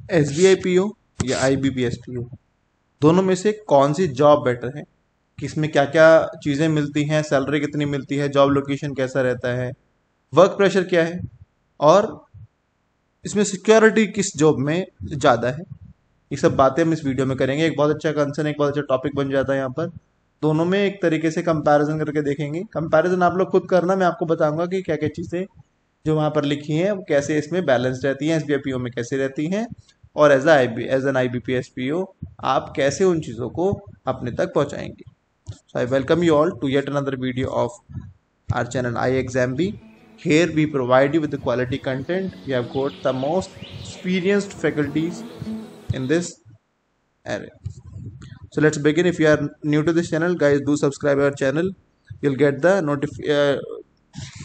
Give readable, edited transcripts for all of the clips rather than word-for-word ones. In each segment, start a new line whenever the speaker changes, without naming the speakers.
SBI PO या IBPS PO, दोनों में से कौन सी जॉब बेटर है, किसमें क्या क्या चीज़ें मिलती हैं, सैलरी कितनी मिलती है, जॉब लोकेशन कैसा रहता है, वर्क प्रेशर क्या है, और इसमें सिक्योरिटी किस जॉब में ज़्यादा है। ये सब बातें हम इस वीडियो में करेंगे। एक बहुत अच्छा कंसर्न, एक बहुत अच्छा टॉपिक बन जाता है यहाँ पर। दोनों में एक तरीके से कंपैरिजन करके देखेंगे। कंपैरिजन आप लोग खुद करना, मैं आपको बताऊंगा कि क्या क्या चीज़ें जो वहाँ पर लिखी हैं वो कैसे इसमें बैलेंस रहती हैं, SBI PO में कैसे रहती हैं, और एज एन IBPS PO आप कैसे उन चीज़ों को अपने तक पहुँचाएंगे। So I welcome you all to yet another video of our channel iExamB. Here we provide you with the quality content. We have got the most experienced faculties in this area. So let's begin. If you are new to this channel, guys, do subscribe our channel. You'll get the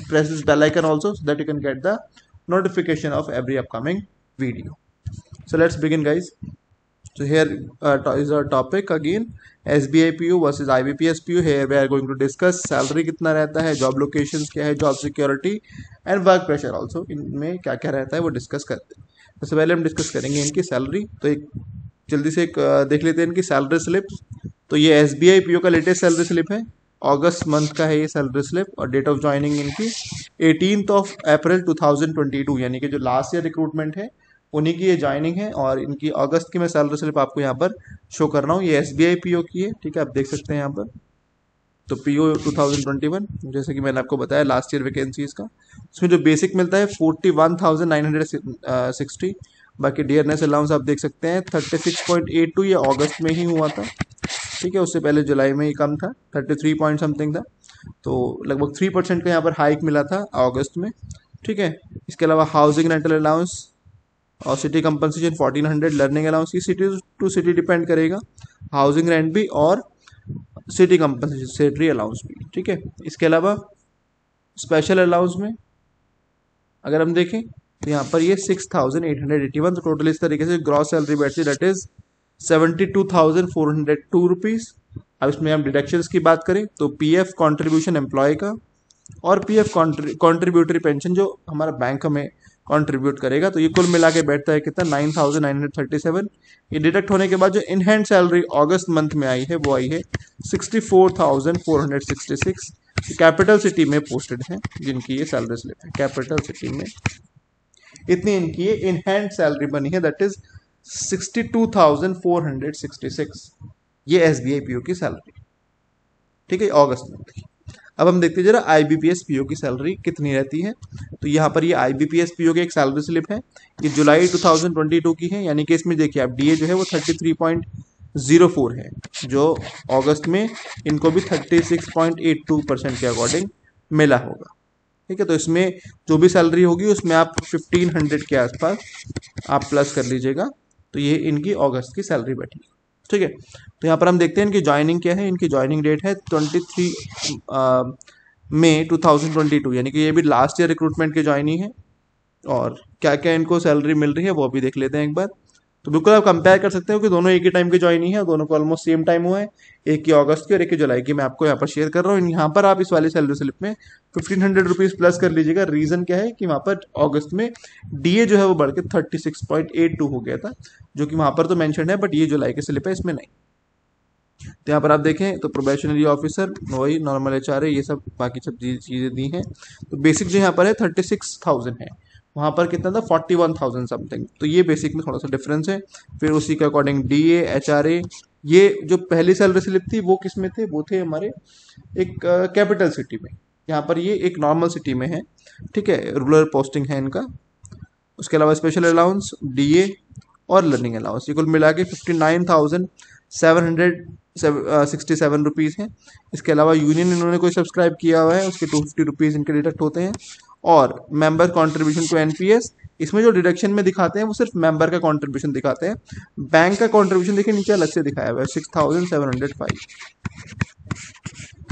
press this bell icon also, so that you can get the notification of every upcoming video. So let's begin, guys. So here is our topic again, SBI PO versus IBPS PO. Here we are going to discuss salary कितना रहता है, job locations क्या है, job security and work pressure also, इनमें क्या क्या रहता है वो डिस्कस करते हैं। सबसे पहले हम डिस्कस करेंगे इनकी सैलरी। तो एक जल्दी से एक देख लेते हैं इनकी सैलरी स्लिप। तो ये SBI PO का लेटेस्ट सैलरी स्लिप है, अगस्त मंथ का है ये सैलरी स्लिप, और डेट ऑफ ज्वाइनिंग इनकी 18 अप्रैल 2022, यानी कि जो लास्ट ईयर रिक्रूटमेंट है उन्हीं की ये ज्वाइनिंग है। और इनकी अगस्त की मैं सैलरी स्लिप आपको यहाँ पर शो कर रहा हूँ। ये SBI PO की है, ठीक है, आप देख सकते हैं यहाँ पर। तो PO 2021, जैसे कि मैंने आपको बताया लास्ट ईयर वैकेंसी इसका, इसमें जो बेसिक मिलता है 41,960। बाकी डियरनेस अलाउंस आप देख सकते हैं 36.82, ये अगस्त में ही हुआ था, ठीक है, उससे पहले जुलाई में ही कम था, 33 पॉइंट समथिंग था। तो लगभग 3% का यहाँ पर हाइक मिला था अगस्त में, ठीक है। इसके अलावा हाउसिंग रेंटल अलाउंस और सिटी कंपनसेशन 1400, लर्निंग अलाउंस की सिटी टू सिटी डिपेंड करेगा, हाउसिंग रेंट भी और सिटी कंपनसेटरी अलाउंस भी, ठीक है। इसके अलावा स्पेशल अलाउंस में अगर हम देखें तो यहाँ पर ये 6,881, तो टोटल इस तरीके से ग्रॉस सैलरी बैठती है, दैट इज 72,402 रुपीज़। अब इसमें हम डिडक्शंस की बात करें तो PF कॉन्ट्रीब्यूशन एम्प्लॉय का और PF कॉन्ट्रीब्यूटरी पेंशन जो हमारा बैंक हमें कंट्रीब्यूट करेगा, तो ये कुल मिला के बैठता है कितना 9,937। ये डिडक्ट होने के बाद जो in hand salary August month में आई है वो आई है 64,466। कैपिटल सिटी में पोस्टेड है जिनकी ये सैलरी स्लिप है, कैपिटल सिटी में इतनी इनकी ये इन हैंड सैलरी बनी है, दैट इज 62,466। ये SBI PO की सैलरी, ठीक है, अगस्त मंथ की। अब हम देखते हैं जरा IBPS PO की सैलरी कितनी रहती है। तो यहाँ पर ये IBPS PO की एक सैलरी स्लिप है, ये जुलाई 2022 की है, यानी कि इसमें देखिए आप DA जो है वो 33.04 है, जो अगस्त में इनको भी 36.82% के अकॉर्डिंग मिला होगा, ठीक है। तो इसमें जो भी सैलरी होगी उसमें आप 1500 के आसपास आप प्लस कर लीजिएगा, तो ये इनकी अगस्त की सैलरी बैठी, ठीक है। तो यहाँ पर हम देखते हैं इनकी ज्वाइनिंग क्या है। इनकी ज्वाइनिंग डेट है 23 मई 2022, यानी कि ये भी लास्ट ईयर रिक्रूटमेंट की ज्वाइनिंग है। और क्या क्या इनको सैलरी मिल रही है वो भी देख लेते हैं एक बार। तो बिल्कुल आप कंपेयर कर सकते हो कि दोनों एक ही टाइम की ज्वाइनिंग है, दोनों को ऑलमोस्ट सेम टाइम हुआ है, एक की अगस्त की और एक की जुलाई की। मैं आपको यहाँ पर शेयर कर रहा हूँ। यहाँ पर आप इस वाली सैलरी स्लिप में 1500 रुपीज़ प्लस कर लीजिएगा। रीज़न क्या है कि वहाँ पर अगस्त में DA जो है वो बढ़ के 36.82 हो गया था, जो कि वहाँ पर तो मैंशन है, बट ये जुलाई की स्लिप है, इसमें नहीं। तो यहाँ पर आप देखें तो प्रोबेशनरी ऑफिसर वही नॉर्मल HR है, ये सब बाकी सब चीज़ें दी हैं। तो बेसिक जो यहाँ पर है 36,000 है, वहाँ पर कितना था 41,000 समथिंग। तो ये बेसिक में थोड़ा सा डिफरेंस है। फिर उसी के अकॉर्डिंग DA HRA, ये जो पहली सैलरी स्लिप थी वो किस में थे, वो थे हमारे एक कैपिटल सिटी में, यहाँ पर ये एक नॉर्मल सिटी में है, ठीक है, रूरल पोस्टिंग है इनका। उसके अलावा स्पेशल अलाउंस DA और लर्निंग अलाउंस ये कुल मिला के 59,767 रुपीज़ हैं। इसके अलावा यूनियन इन्होंने कोई सब्सक्राइब किया हुआ है, उसके 250 रुपीज़ इनके डिडक्ट होते हैं। और मेंबर कंट्रीब्यूशन टू NPS, इसमें जो डिडक्शन में दिखाते हैं वो सिर्फ मेंबर का कंट्रीब्यूशन दिखाते हैं। बैंक का कंट्रीब्यूशन देखिए नीचे अलग से दिखाया हुआ है 6,705,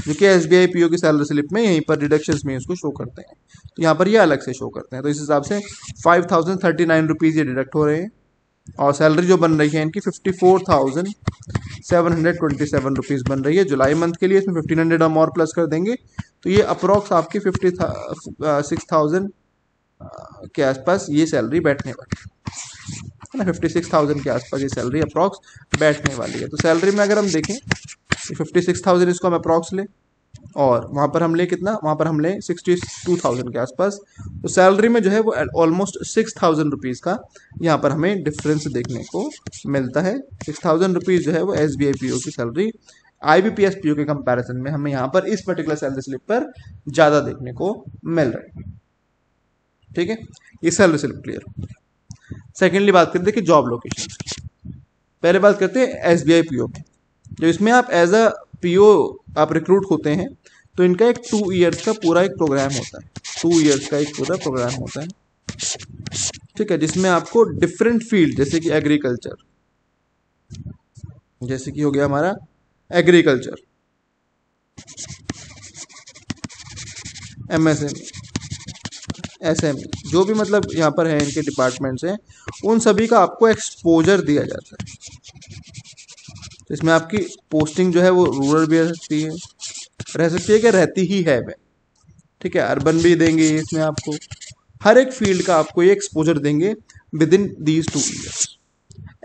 जो कि SBI PO की सैलरी स्लिप में यहीं पर डिडक्शंस में उसको शो करते हैं। तो यहाँ पर ये अलग से शो करते हैं। तो इस हिसाब से 5,039 रुपीज़ ये डिडक्ट हो रहे हैं। और सैलरी जो बन रही है इनकी 54,727 रुपीज़ बन रही है जुलाई मंथ के लिए। इसमें 1500 हम और प्लस कर देंगे तो ये अप्रोक्स आपकी 56,000 के आसपास ये सैलरी बैठने वाली, है ना, 56,000 के आसपास ये सैलरी अप्रॉक्स बैठने वाली है। तो सैलरी में अगर हम देखें 56,000 इसको हम अप्रॉक्स लें और वहाँ पर हम ले कितना, वहाँ पर हम लें 62,000 के आसपास, तो सैलरी में जो है वो ऑलमोस्ट 6,000 रुपीज़ का यहाँ पर हमें डिफरेंस देखने को मिलता है। 6,000 रुपीज़ जो है वो SBI PO की सैलरी IBPS PO के कंपैरिजन में हमें यहाँ पर इस पर्टिकुलर सैलरी स्लिप पर ज़्यादा देखने को मिल रहा है। ठीक है, ये सैलरी स्लिप क्लियर। सेकेंडली बात करते हैं कि जॉब लोकेशन। पहले बात करते हैं SBI PO की। जो इसमें आप एज अ PO आप रिक्रूट होते हैं तो इनका एक 2 ईयर्स का पूरा एक प्रोग्राम होता है। 2 ईयर्स का एक पूरा प्रोग्राम होता है, ठीक है, जिसमें आपको डिफरेंट फील्ड जैसे कि एग्रीकल्चर, जैसे कि हो गया हमारा एग्रीकल्चर, MSME, SME, जो भी मतलब यहाँ पर है इनके डिपार्टमेंट्स हैं, उन सभी का आपको एक्सपोजर दिया जाता है। तो इसमें आपकी पोस्टिंग जो है वो रूरल भी रह सकती है कि रहती ही है वह, ठीक है, अर्बन भी देंगे इसमें आपको, हर एक फील्ड का आपको ये एक्सपोजर देंगे with in these 2 years.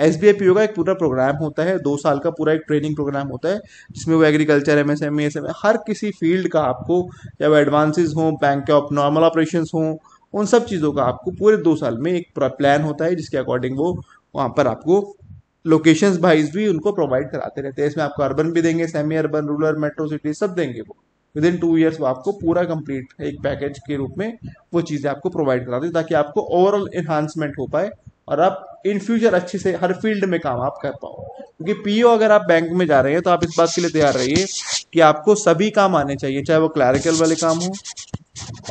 SBI PO का एक पूरा प्रोग्राम होता है, 2 साल का पूरा एक ट्रेनिंग प्रोग्राम होता है, जिसमें वो एग्रीकल्चर, MSME, SME, हर किसी फील्ड का आपको, या वो एडवांसेस हों, बैंक ऑफ नॉर्मल ऑपरेशंस हों, उन सब चीज़ों का आपको पूरे 2 साल में एक पूरा प्लान होता है, जिसके अकॉर्डिंग वो वहाँ पर आपको लोकेशंस वाइज भी उनको प्रोवाइड कराते रहते हैं। इसमें आपको अर्बन भी देंगे, semi urban, rural, metro city सब देंगे वो। विद इन 2 ईयर्स वो आपको पूरा कंप्लीट एक पैकेज के रूप में वो चीज़ें आपको प्रोवाइड कराते हैं, ताकि आपको ओवरऑल इन्हांसमेंट हो पाए और आप इन फ्यूचर अच्छे से हर फील्ड में काम आप कर पाओ। क्योंकि PO अगर आप बैंक में जा रहे हैं तो आप इस बात के लिए तैयार रहिए कि आपको सभी काम आने चाहिए, चाहे वो क्लैरिकल वाले काम हो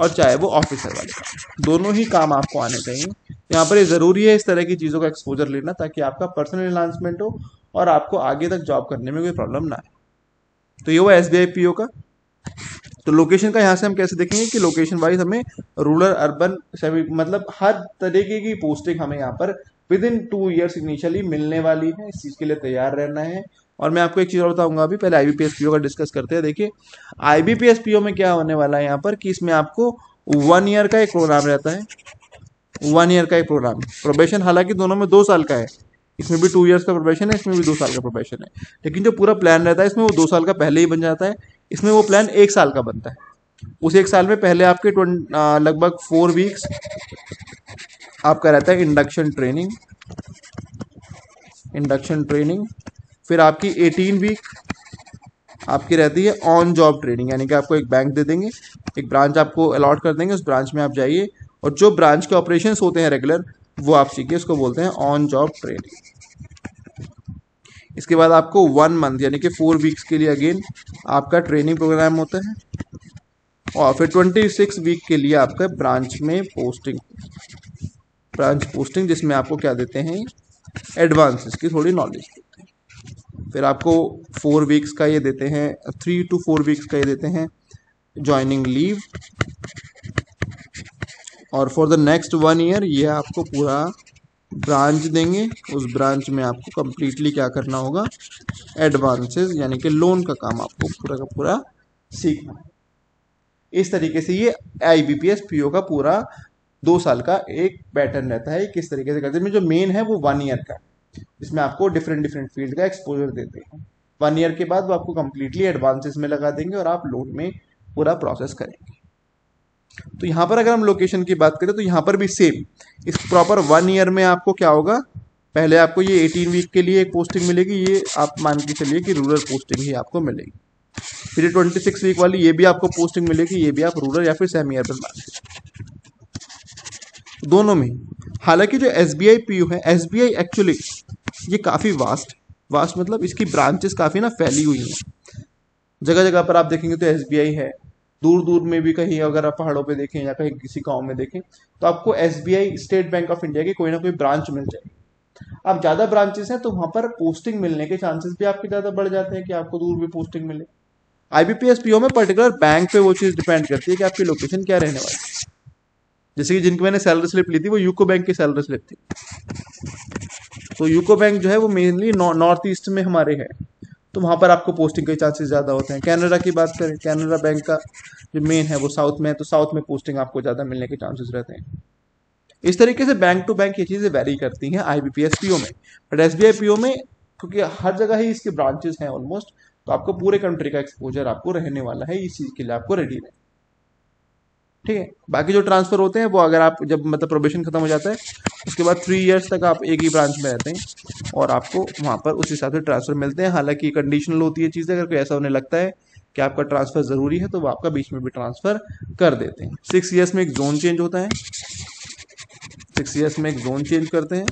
और चाहे वो ऑफिसर वाले काम, दोनों ही काम आपको आने चाहिए। यहाँ पर ये ज़रूरी है इस तरह की चीज़ों का एक्सपोजर लेना, ताकि आपका पर्सनल एनहांसमेंट हो और आपको आगे तक जॉब करने में कोई प्रॉब्लम ना आए। तो ये वो SBI PO का। तो लोकेशन का यहाँ से हम कैसे देखेंगे कि लोकेशन वाइज हमें रूरल, अर्बन, सेमी, मतलब हर तरीके की पोस्टिंग हमें यहाँ पर विद इन 2 ईयर्स इनिशियली मिलने वाली है। इस चीज़ के लिए तैयार रहना है। और मैं आपको एक चीज़ और बताऊंगा, अभी पहले IBPS PO का डिस्कस करते हैं। देखिए IBPS PO में क्या होने वाला है यहाँ पर कि इसमें आपको 1 ईयर का एक प्रोग्राम रहता है, 1 ईयर का एक प्रोग्राम। प्रोबेशन हालांकि दोनों में 2 साल का है, इसमें भी 2 ईयर्स का प्रोबेशन है, इसमें भी 2 साल का प्रोबेशन है, लेकिन जो पूरा प्लान रहता है इसमें वो 2 साल का पहले ही बन जाता है। इसमें वो प्लान 1 साल का बनता है। उस 1 साल में पहले आपके लगभग 4 वीक्स आपका रहता है इंडक्शन ट्रेनिंग, फिर आपकी 18 वीक आपकी रहती है ऑन जॉब ट्रेनिंग, यानी कि आपको एक बैंक दे देंगे, एक ब्रांच आपको अलॉट कर देंगे, उस ब्रांच में आप जाइए और जो ब्रांच के ऑपरेशंस होते हैं रेगुलर वो आप सीखिए, उसको बोलते हैं ऑन जॉब ट्रेनिंग। इसके बाद आपको 1 मंथ यानी कि 4 वीक्स के लिए अगेन आपका ट्रेनिंग प्रोग्राम होता है और फिर 26 वीक के लिए आपका ब्रांच में पोस्टिंग जिसमें आपको क्या देते हैं, एडवांसेस की थोड़ी नॉलेज देते हैं। फिर आपको 4 वीक्स का ये देते हैं, 3 to 4 वीक्स का ये देते हैं ज्वाइनिंग लीव, और फॉर द नेक्स्ट 1 ईयर ये आपको पूरा ब्रांच देंगे। उस ब्रांच में आपको कंप्लीटली क्या करना होगा, एडवांसेस यानी कि लोन का काम आपको पूरा का पूरा सीखना है। इस तरीके से ये IBPS PO का पूरा 2 साल का एक पैटर्न रहता है, किस तरीके से करते हैं। जो मेन है वो 1 ईयर का, जिसमें आपको डिफरेंट फील्ड का एक्सपोजर देते हैं। 1 ईयर के बाद वो आपको कंप्लीटली एडवांसेस में लगा देंगे और आप लोन में पूरा प्रोसेस करेंगे। तो यहाँ पर अगर हम लोकेशन की बात करें तो यहाँ पर भी सेम, इस प्रॉपर 1 ईयर में आपको क्या होगा, पहले आपको ये 18 वीक के लिए एक पोस्टिंग मिलेगी, ये आप मान के चलिए कि रूरल पोस्टिंग ही आपको मिलेगी। फिर 26 वीक वाली ये भी आपको पोस्टिंग मिलेगी, ये भी आप रूरल या फिर सेमी अर्बन मान लीजिए, दोनों में। हालांकि जो SBI PO है, SBI एक्चुअली ये काफ़ी वास्ट मतलब इसकी ब्रांचेस काफ़ी ना फैली हुई हैं, जगह जगह पर आप देखेंगे तो SBI है, दूर दूर में भी कहीं अगर आप पहाड़ों पे देखें या कहीं किसी गांव में देखें तो आपको SBI, state bank of India की कोई ना कोई ब्रांच मिल जाएगी। अब ज़्यादा ब्रांचेस हैं तो वहाँ पर पोस्टिंग मिलने के चांसेस भी आपके ज़्यादा बढ़ जाते हैं कि आपको दूर भी पोस्टिंग मिले। IBPS PO में पर्टिकुलर बैंक पे वो चीज़ डिपेंड करती है कि आपकी लोकेशन क्या रहने वाली है। जैसे कि जिनकी मैंने सैलरी स्लिप ली थी वो यूको बैंक की सैलरी स्लिप थी, तो यूको बैंक जो है वो मेनली नॉर्थ ईस्ट में हमारे है, तो वहाँ पर आपको पोस्टिंग के चांसेस ज़्यादा होते हैं। कैनरा की बात करें, कैनरा बैंक का जो मेन है वो साउथ में है, तो साउथ में पोस्टिंग आपको ज़्यादा मिलने के चांसेस रहते हैं। इस तरीके से बैंक टू बैंक ये चीज़ें वेरी करती हैं आईबीपीएस पीओ में। बट एसबीआई पीओ में क्योंकि हर जगह ही इसके ब्रांचेस हैं ऑलमोस्ट, तो आपको पूरे कंट्री का एक्सपोजर आपको रहने वाला है, इस चीज़ के लिए आपको रेडी रहना। ठीक है, बाकी जो ट्रांसफर होते हैं वो अगर आप जब मतलब प्रोबेशन खत्म हो जाता है उसके बाद 3 इयर्स तक आप एक ही ब्रांच में रहते हैं और आपको वहाँ पर उस हिसाब से ट्रांसफर मिलते हैं। हालांकि कंडीशनल होती है चीज़ें, अगर कोई ऐसा उन्हें लगता है कि आपका ट्रांसफर ज़रूरी है तो वो आपका बीच में भी ट्रांसफर कर देते हैं। 6 इयर्स में एक जोन चेंज होता है, 6 इयर्स में एक जोन चेंज करते हैं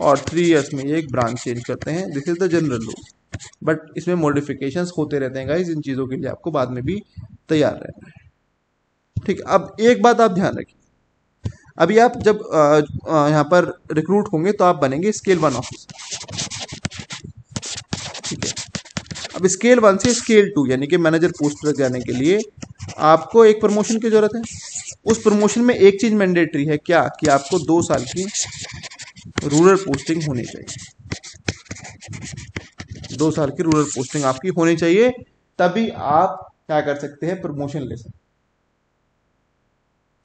और 3 इयर्स में एक ब्रांच चेंज करते हैं। This is the general rule, but इसमें मॉडिफिकेशंस होते रहते हैं गाइस। इन चीज़ों के लिए आपको बाद में भी तैयार रहना है। ठीक है, अब एक बात आप ध्यान रखिए, अभी आप जब यहाँ पर रिक्रूट होंगे तो आप बनेंगे स्केल 1 ऑफिसर। ठीक है, अब स्केल 1 से स्केल 2 यानी कि मैनेजर पोस्ट पर जाने के लिए आपको एक प्रमोशन की जरूरत है। उस प्रमोशन में एक चीज मैंडेटरी है, क्या कि आपको 2 साल की रूरल पोस्टिंग होनी चाहिए। 2 साल की रूरल पोस्टिंग आपकी होनी चाहिए, तभी आप क्या कर सकते हैं, प्रमोशन ले सकते।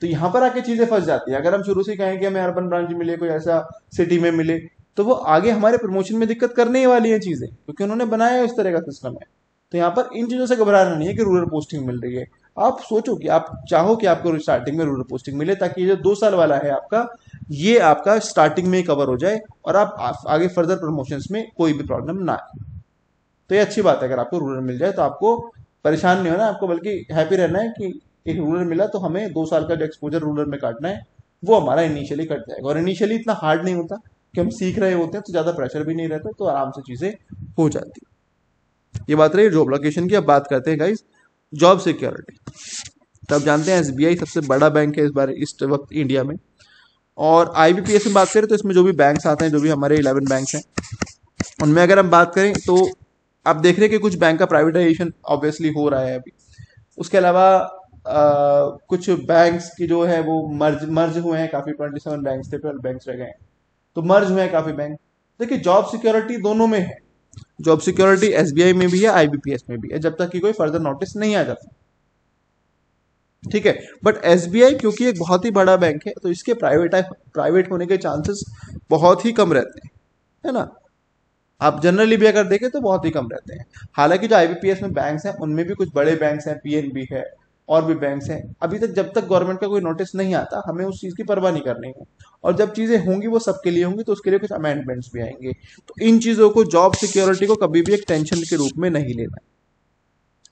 तो यहां पर आके चीजें फंस जाती है। अगर हम शुरू से कहें कि हमें अर्बन ब्रांच मिले, कोई ऐसा सिटी में मिले, तो वो आगे हमारे प्रमोशन में दिक्कत करने ही वाली है चीजें, क्योंकि उन्होंने बनाया इस तरह का सिस्टम है। तो यहाँ पर इन चीजों से घबराना नहीं है कि रूरल पोस्टिंग मिल रही है। आप सोचो कि आप चाहो कि आपको स्टार्टिंग में रूरल पोस्टिंग मिले, ताकि ये जो 2 साल वाला है आपका, ये आपका स्टार्टिंग में कवर हो जाए और आप आगे फर्दर प्रमोशंस में कोई भी प्रॉब्लम ना आए। तो ये अच्छी बात है, अगर आपको रूरल मिल जाए तो आपको परेशान नहीं होना, आपको बल्कि हैप्पी रहना है कि एक रूरल मिला तो हमें 2 साल का जो एक्सपोजर रूरल में काटना है वो हमारा इनिशियली कट जाएगा। और इनिशियली इतना हार्ड नहीं होता कि हम सीख रहे होते हैं, तो ज़्यादा प्रेशर भी नहीं रहता, तो आराम से चीज़ें हो जाती। ये बात रही जॉब लोकेशन की। अब बात करते हैं गाइस जॉब सिक्योरिटी। तब जानते हैं एसबीआई सबसे बड़ा बैंक है इस वक्त इंडिया में। और आईबीपीएस में बात करें तो इसमें जो भी बैंक्स आते हैं, जो भी हमारे 11 बैंक्स हैं, उनमें अगर हम बात करें तो आप देख रहे हैं कि कुछ बैंक का प्राइवेटाइजेशन ऑब्वियसली हो रहा है अभी। उसके अलावा कुछ बैंक्स की जो है वो मर्ज हुए हैं, काफी 27 बैंक्स थे, 12 बैंक्स रह गए हैं, तो मर्ज हुए हैं काफी बैंक। देखिए जॉब सिक्योरिटी दोनों में है, जॉब सिक्योरिटी एसबीआई में भी है, आईबीपीएस में भी है, जब तक कि कोई फर्दर नोटिस नहीं आ जाता। ठीक है, बट एसबीआई क्योंकि एक बहुत ही बड़ा बैंक है, तो इसके प्राइवेट होने के चांसेस बहुत ही कम रहते हैं, है ना। आप जनरली भी अगर देखें तो बहुत ही कम रहते हैं। हालांकि जो आईबीपीएस में बैंक्स हैं उनमें भी कुछ बड़े बैंक्स हैं, पीएनबी है और भी बैंक्स हैं। अभी तक जब तक गवर्नमेंट का कोई नोटिस नहीं आता, हमें उस चीज़ की परवाह नहीं करनी है, और जब चीज़ें होंगी वो सबके लिए होंगी, तो उसके लिए कुछ अमेंडमेंट्स भी आएंगे। तो इन चीज़ों को, जॉब सिक्योरिटी को कभी भी एक टेंशन के रूप में नहीं लेना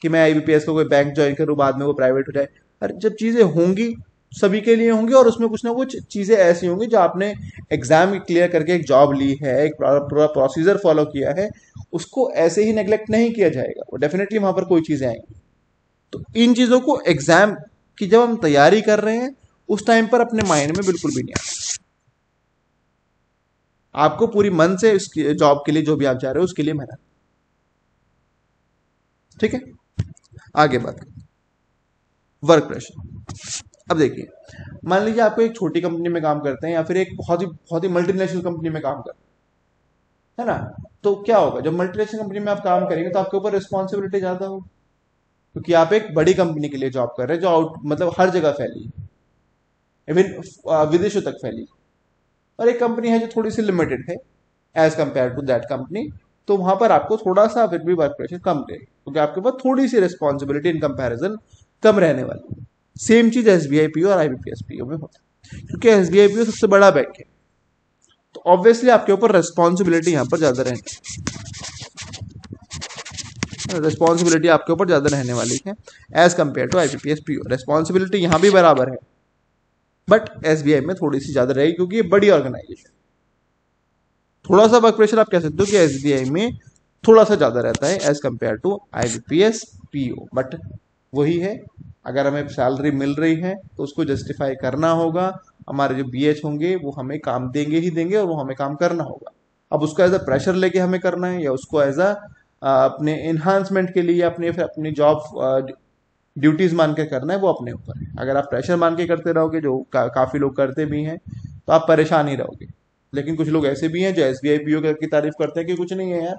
कि मैं आईबीपीएस को कोई बैंक ज्वाइन करूँ बाद में वो प्राइवेट हो जाए। अरे जब चीज़ें होंगी सभी के लिए होंगी, और उसमें कुछ ना कुछ चीज़ें ऐसी होंगी जो आपने एग्जाम क्लियर करके एक जॉब ली है, एक पूरा प्रोसीजर फॉलो किया है, उसको ऐसे ही नेग्लेक्ट नहीं किया जाएगा, वो डेफिनेटली वहां पर कोई चीज़ें आएंगी। तो इन चीज़ों को एग्जाम की जब हम तैयारी कर रहे हैं उस टाइम पर अपने माइंड में बिल्कुल भी नहीं आता। आपको पूरी मन से उस जॉब के लिए, जो भी आप जा रहे हो उसके लिए मेहनत। ठीक है, आगे बात वर्क प्रेशर। अब देखिए, मान लीजिए आपको एक छोटी कंपनी में काम करते हैं या फिर एक बहुत ही मल्टीनेशनल कंपनी में काम करते हैं, है ना। तो क्या होगा, जब मल्टीनेशनल कंपनी में आप काम करेंगे तो आपके ऊपर रिस्पॉन्सिबिलिटी ज्यादा होगी, क्योंकि आप एक बड़ी कंपनी के लिए जॉब कर रहे हैं जो मतलब हर जगह फैली है, इवन विदेशों तक फैली। और एक कंपनी है जो थोड़ी सी लिमिटेड है as compared to that company, तो वहां पर आपको थोड़ा सा फिर भी वर्क प्रेशर कम रहेगा, क्योंकि आपके पास थोड़ी सी रिस्पॉन्सिबिलिटी इन कंपैरिजन कम रहने वाली है। सेम चीज एसबीआई पीओ और आईबीपीएस पीओ में होता है, क्योंकि एसबीआई पीओ सबसे बड़ा बैंक है, तो ऑब्वियसली आपके ऊपर रिस्पॉन्सिबिलिटी यहाँ पर ज्यादा रिस्पॉन्सिबिलिटी आपके ऊपर ज्यादा रहने वाली है as compared to IBPS PO. Responsibility यहाँ भी बराबर है, बट एसबीआई में थोड़ी सी ज्यादा रहेगी क्योंकि ये बड़ी ऑर्गेनाइजेशन। थोड़ा सा वर्क प्रेशर आप कह सकते हो कि एसबीआई में थोड़ा सा ज्यादा रहता है as compared to IBPS PO, but वही है, अगर हमें सैलरी मिल रही है तो उसको जस्टिफाई करना होगा। हमारे जो बीएच होंगे वो हमें काम देंगे ही देंगे, और वो हमें काम करना होगा। अब उसको एज अ प्रेशर लेके हमें करना है, या उसको एज अ अपने एनहांसमेंट के लिए अपनी जॉब ड्यूटीज मान के करना है, वो अपने ऊपर है। अगर आप प्रेशर मान के करते रहोगे, जो काफी लोग करते भी हैं, तो आप परेशान ही रहोगे। लेकिन कुछ लोग ऐसे भी हैं जो एसबीआई पीओ की तारीफ करते हैं कि कुछ नहीं है यार,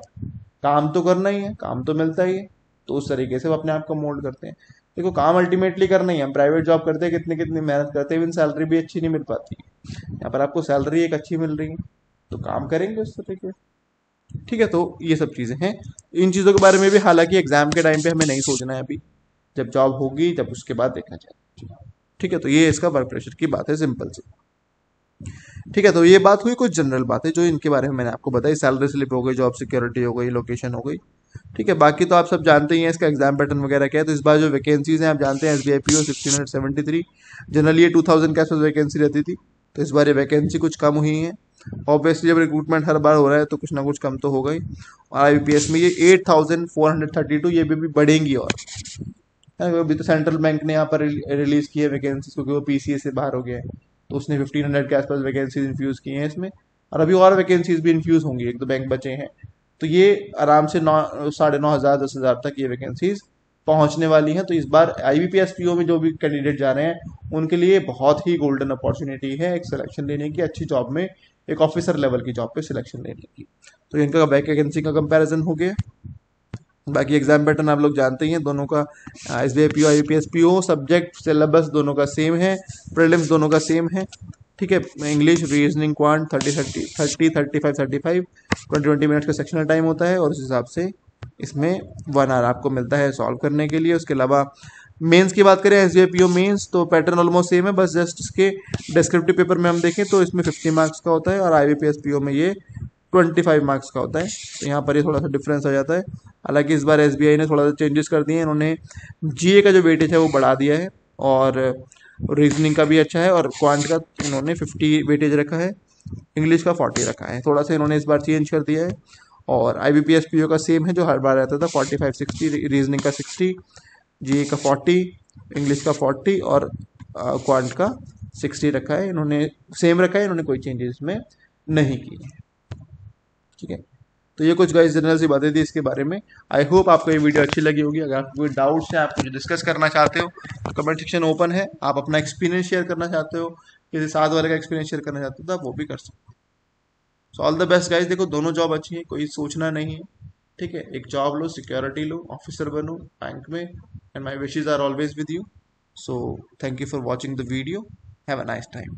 काम तो करना ही है, काम तो मिलता ही है, तो उस तरीके से वो अपने आप को मोल्ड करते हैं। देखो काम अल्टीमेटली करना ही है। हम प्राइवेट जॉब करते हैं, कितनी कितनी मेहनत करते हैं, इवन सैलरी भी अच्छी नहीं मिल पाती है, यहाँ पर आपको सैलरी एक अच्छी मिल रही है, तो काम करेंगे उस तरीके। ठीक है, तो ये सब चीज़ें हैं। इन चीज़ों के बारे में भी हालांकि एग्जाम के टाइम पे हमें नहीं सोचना है, अभी जब जॉब होगी जब उसके बाद देखना चाहिए। ठीक है, तो ये इसका वर्क प्रेशर की बात है, सिंपल सी। ठीक है, तो ये बात हुई कुछ जनरल बात है जो इनके बारे में मैंने आपको बताई। सैलरी स्लिप हो गई, जॉब सिक्योरिटी हो गई, लोकेशन हो गई। ठीक है, बाकी तो आप सब जानते ही हैं इसका एग्जाम पैटर्न वगैरह क्या है। तो इस बार जो वैकेंसीज हैं आप जानते हैं, SBI PO 1673, जनरली ये 2000 के आसपास वैकेंसी रहती थी, तो इस बार ये वैकेंसी कुछ कम हुई है। ऑब्वियसली जब रिक्रूटमेंट हर बार हो रहा है तो कुछ ना कुछ कम तो होगा ही। और IBPS में ये 8432 ये भी बढ़ेंगी। और अभी तो सेंट्रल बैंक ने यहाँ पर रिलीज की है वैकेंसी, क्योंकि वो PCA से बाहर हो गया है, तो उसने 1500 के आसपास वैकेंसीज इन्फ्यूज की हैं इसमें। और अभी और वैकेंसीज भी इन्फ्यूज होंगी, एक दो बैंक बचे हैं, तो ये आराम से 9,500 10,000 तक ये वैकेंसीज पहुंचने वाली हैं। तो इस बार IBPS PO में जो भी कैंडिडेट जा रहे हैं उनके लिए बहुत ही गोल्डन अपॉर्चुनिटी है एक सिलेक्शन लेने की, अच्छी जॉब में, एक ऑफिसर लेवल की जॉब पे सिलेक्शन लेने की। तो इनका वैकेंसी का कंपैरिजन हो गया। बाकी एग्जाम पैटर्न आप लोग जानते ही हैं दोनों का। SBI PO IBPS PO subject syllabus दोनों का सेम है, प्रीलिम्स दोनों का सेम है। ठीक है, इंग्लिश, रीजनिंग, क्वांट 20 मिनट्स का सेक्शनल टाइम होता है, और उस हिसाब से इसमें 1 आवर आपको मिलता है सॉल्व करने के लिए। उसके अलावा मेंस की बात करें, SBI PO मेंस, तो पैटर्न ऑलमोस्ट सेम है, बस जस्ट इसके डिस्क्रिप्टिव पेपर में हम देखें तो इसमें 50 मार्क्स का होता है, और IBPS PO में ये 25 मार्क्स का होता है। तो यहाँ पर ये थोड़ा सा डिफरेंस आ जाता है। हालांकि इस बार SBI ने थोड़ा सा चेंजेस कर दिए हैं, इन्होंने GA का जो वेटेज है वो बढ़ा दिया है, और रीजनिंग का भी अच्छा है, और क्वांट का इन्होंने 50 वेटेज रखा है, इंग्लिश का 40 रखा है। थोड़ा सा इन्होंने इस बार चेंज कर दिया है। और IBPS PO का सेम है जो हर बार रहता था, 45-60, रीजनिंग का 60, GA का 40, इंग्लिश का 40, और क्वांट का 60 रखा है। इन्होंने सेम रखा है, इन्होंने कोई चेंजेस इसमें नहीं की है। ठीक है, तो ये कुछ गाइस जनरल सी बातें थी इसके बारे में। आई होप आपको ये वीडियो अच्छी लगी होगी। अगर आपको कोई डाउट्स है, आप कुछ डिस्कस करना चाहते हो, तो कमेंट सेक्शन ओपन है। आप अपना एक्सपीरियंस शेयर करना चाहते हो, किसी साथ वाले का एक्सपीरियंस शेयर करना चाहते हो, तो आप वो भी कर सकते हो। So all the best guys. देखो, दोनों जॉब अच्छी है, कोई सोचना नहीं है। ठीक है, एक जॉब लो, सिक्योरिटी लो, ऑफिसर बनो बैंक में, and my wishes are always with you. So thank you for watching the video. Have a nice time.